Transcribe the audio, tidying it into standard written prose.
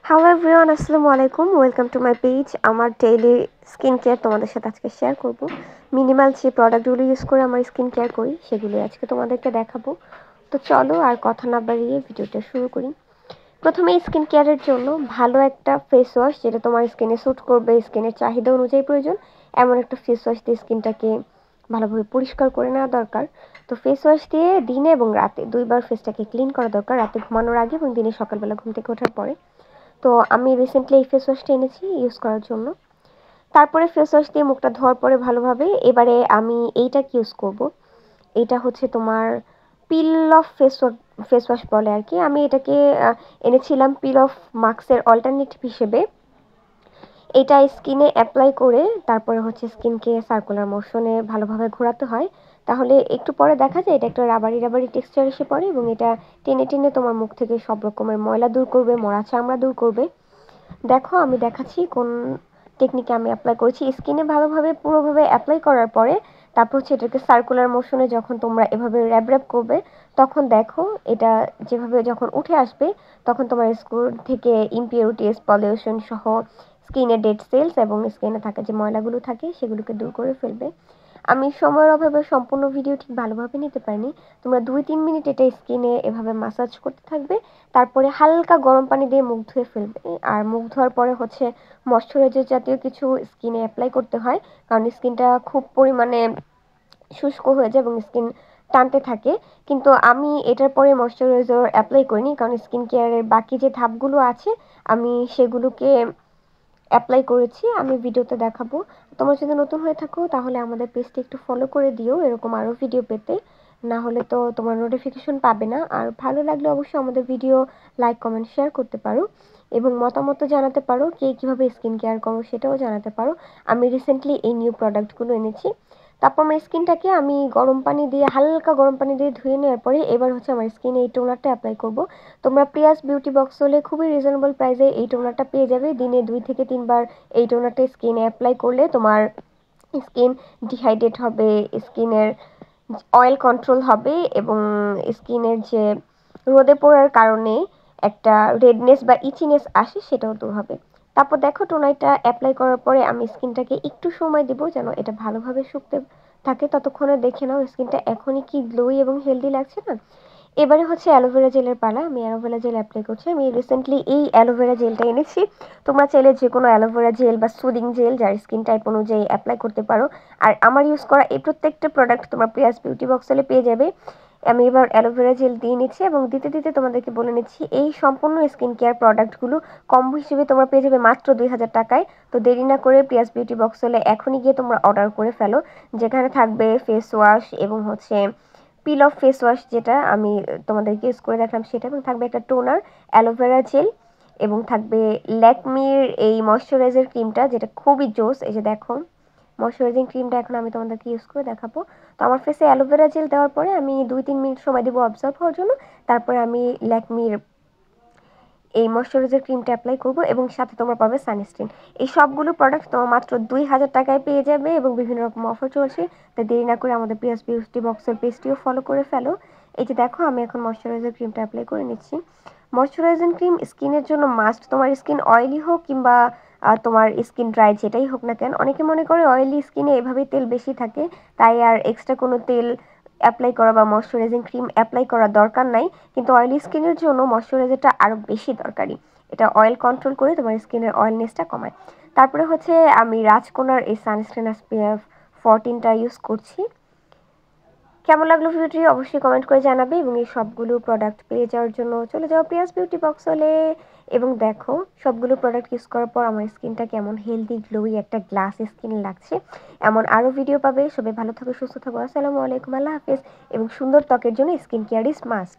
Hello everyone, আসসালামু আলাইকুম। Welcome to my page. আমার ডেইলি স্কিন কেয়ার তোমাদের সাথে আজকে শেয়ার করব। মিনিমাল যে প্রোডাক্টগুলো ইউজ করে আমার স্কিন কেয়ার করি সেগুলো আজকে তোমাদেরকে দেখাবো। তো চলো আর কথা না বাড়িয়ে ভিডিওটা শুরু করি। প্রথমে স্কিন কেয়ারের জন্য ভালো একটা ফেস ওয়াশ, যেটা তোমার স্কিনে স্যুট করবে, স্কিনের চাহিদা অনুযায়ী প্রয়োজন এমন একটা ফেস ওয়াশ দিয়ে স্কিনটাকে ভালোভাবে পরিষ্কার করে নেওয়া দরকার। তো ফেস ওয়াশ দিয়ে দিনে এবং রাতে দুইবার ফেসটাকে ক্লিন করা দরকার, রাতে ঘুমানোর আগে এবং দিনে সকালবেলা ঘুম থেকে ওঠার পরে। তো আমি রিসেন্টলি এই ফেস ওয়াশটা এনেছি ইউজ করার জন্য। তারপরে ফেস ওয়াশ দিয়ে মুখটা ধোয়ার পরে ভালোভাবে এবারে আমি এইটাকে ইউজ করব। এটা হচ্ছে তোমার পিল অফ ফেস ওয়াশ বলে আর কি। আমি এটাকে এনেছিলাম পিল অফ মাস্কের অল্টারনেটিভ হিসেবে। এটা স্কিনে অ্যাপ্লাই করে তারপরে হচ্ছে স্কিনকে সার্কুলার মোশনে ভালোভাবে ঘোরাতে হয়, তাহলে একটু পরে দেখা যায় এটা একটা রাবারি রাবারি টেক্সচার এসে পড়ে এবং এটা টেনে টেনে তোমার মুখ থেকে সব রকমের ময়লা দূর করবে, মরা চামড়া দূর করবে। দেখো আমি দেখাচ্ছি কোন টেকনিকে আমি অ্যাপ্লাই করেছি। স্কিনে ভালোভাবে পুরোভাবে অ্যাপ্লাই করার পরে তারপর হচ্ছে এটাকে সার্কুলার মোশনে যখন তোমরা এভাবে র্যাব র্যাব করবে, তখন দেখো এটা যেভাবে যখন উঠে আসবে তখন তোমার স্কিন থেকে ইমপিউরিটিস, পলিউশন সহ স্কিনে ডেড সেলস এবং স্কিনে থাকা যে ময়লাগুলো থাকে সেগুলোকে দূর করে ফেলবে। আমি সময়ের অভাবে সম্পূর্ণ ভিডিও ঠিক ভালোভাবে নিতে পারিনি। তোমরা 2-3 মিনিট এটা স্কিনে এভাবে মাসাজ করতে থাকবে, তারপরে হালকা গরম পানি দিয়ে মুখ ধুয়ে ফেলবে। আর মুখ ধোয়ার পরে হচ্ছে ময়শ্চারাইজার জাতীয় কিছু স্কিনে অ্যাপ্লাই করতে হয়, কারণ স্কিনটা খুব পরিমাণে শুষ্ক হয়ে যায় এবং স্কিন টানতে থাকে। কিন্তু আমি এটার পরে ময়শ্চারাইজার অ্যাপ্লাই করিনি, কারণ স্কিন কেয়ারের বাকি যে ধাপগুলো আছে আমি সেগুলোকে অ্যাপ্লাই করেছি। আমি ভিডিওতে দেখাবো। তোমরা যদি নতুন হয়ে থাকো তাহলে আমাদের পেজটি একটু ফলো করে দিও এরকম আরও ভিডিও পেতে, না হলে তো তোমার নোটিফিকেশন পাবে না। আর ভালো লাগলে অবশ্যই আমাদের ভিডিও লাইক, কমেন্ট, শেয়ার করতে পারো এবং মতামত জানাতে পারো, কে কীভাবে স্কিন কেয়ার করো সেটাও জানাতে পারো। আমি রিসেন্টলি এই নিউ প্রোডাক্টগুলো এনেছি। তারপর আমার স্কিনটাকে আমি গরম পানি দিয়ে, হালকা গরম পানি দিয়ে ধুয়ে নেওয়ার পরে এবার হচ্ছে আমার স্কিনে এই টোনারটা অ্যাপ্লাই করব। তোমরা প্রিয়াস বিউটি বক্স হলে খুবই রিজনেবল প্রাইসে এই টোনারটা পেয়ে যাবে। দিনে 2 থেকে 3 বার এই টোনারটা স্কিনে অ্যাপ্লাই করলে তোমার স্কিন ডিহাইড্রেট হবে, স্কিনের অয়েল কন্ট্রোল হবে এবং স্কিনের যে রোদে পড়ার কারণে একটা রেডনেস বা ইচিনেস আসে সেটাও দূর হবে। তারপর দেখো টোনারটা অ্যাপ্লাই করার পরে আমি স্কিনটাকে একটু সময় দিব যেন এটা ভালোভাবে শুকতে থাকে। ততক্ষণে দেখে নাও স্কিনটা এখনই কি গ্লোই এবং হেলদি লাগছে না। এবারে হচ্ছে অ্যালোভেরা জেলের পালা। আমি অ্যালোভেরা জেল অ্যাপ্লাই করছি। আমি রিসেন্টলি এই অ্যালোভেরা জেলটা এনেছি। তোমরা চাইলে যে কোনো অ্যালোভেরা জেল বা সুদিং জেল যার স্কিন টাইপ অনুযায়ী অ্যাপ্লাই করতে পারো। আর আমার ইউজ করা এই প্রত্যেকটা প্রোডাক্ট তোমরা প্রিয়াস বিউটি বক্সলে পেয়ে যাবে। আমি এবার অ্যালোভেরা জেল দিয়ে নিচ্ছি এবং দিতে দিতে তোমাদেরকে বলে নিচ্ছি এই সম্পূর্ণ স্কিন কেয়ার প্রোডাক্টগুলো কম্বো হিসেবে তোমরা পেয়ে যাবে মাত্র 2000 টাকায়। তো দেরি না করে প্রিয়াস বিউটি বক্সলে এখনই গিয়ে তোমরা অর্ডার করে ফেলো, যেখানে থাকবে ফেস ওয়াশ এবং হচ্ছে পিল অফ ফেস ওয়াশ, যেটা আমি তোমাদেরকে ইউজ করে দেখলাম সেটা, এবং থাকবে একটা টোনার, অ্যালোভেরা জেল এবং থাকবে ল্যাকমির এই ময়শ্চারাইজার ক্রিমটা যেটা খুবই জোস। এই যে দেখো ময়শ্চারাইজিং ক্রিমটা এখন আমি তোমাদেরকে ইউজ করে দেখাবো। তো আমার ফেসে অ্যালোভেরা জেল দেওয়ার পরে আমি 2-3 মিনিট সময় দেবো অবজার্ভ হওয়ার জন্য। তারপরে আমি ল্যাকমির এই ময়শ্চারাইজার ক্রিমটা অ্যাপ্লাই করব এবং সাথে তোমরা পাবে সানস্ক্রিন। এই সবগুলো প্রোডাক্ট তোমার মাত্র 2000 টাকায় পেয়ে যাবে এবং বিভিন্ন রকম অফার চলছে। তাই দেরি না করে আমাদের প্রিয়াস বিউটি বক্সের পেজটিও ফলো করে ফেলো। এই যে দেখো আমি এখন ময়শ্চারাইজার ক্রিমটা অ্যাপ্লাই করে নিচ্ছি। ময়শ্চারাইজিং ক্রিম স্কিনের জন্য মাস্ট। তোমার স্কিন অয়েলি হোক কিংবা তোমার স্কিন ড্রাই যেটাই হোক না কেন, অনেকে মনে করে অয়েলি স্কিনে এভাবেই তেল বেশি থাকে তাই আর এক্সট্রা কোনো তেল অ্যাপ্লাই করা বা ময়শ্চারাইজিং ক্রিম অ্যাপ্লাই করার দরকার নাই। কিন্তু অয়েলি স্কিনের জন্য ময়শ্চারাইজারটা আরও বেশি দরকারি। এটা অয়েল কন্ট্রোল করে তোমার স্কিনের অয়েলনেসটা কমায়। তারপরে হচ্ছে আমি রাজকোনার এই সানস্ক্রিন SPF 14টা ইউজ করছি। কেমন লাগলো ভিডিওটি অবশ্যই কমেন্ট করে জানাবে এবং এই সবগুলো প্রোডাক্ট পেয়ে যাওয়ার জন্য চলে যাও প্রিয়াস বিউটি বক্স হলে এবং দেখো সবগুলো প্রোডাক্ট ইউজ করার পর আমার স্কিনটা কেমন হেলদি গ্লোই একটা গ্লাস স্কিন লাগছে। এমন আরও ভিডিও পাবে। সবাই ভালো থাকো, সুস্থ থাকো। আসসালামু আলাইকুম, আল্লাহ হাফেজ। এবং সুন্দর ত্বকের জন্য স্কিন কেয়ার ইজ মাস্ট।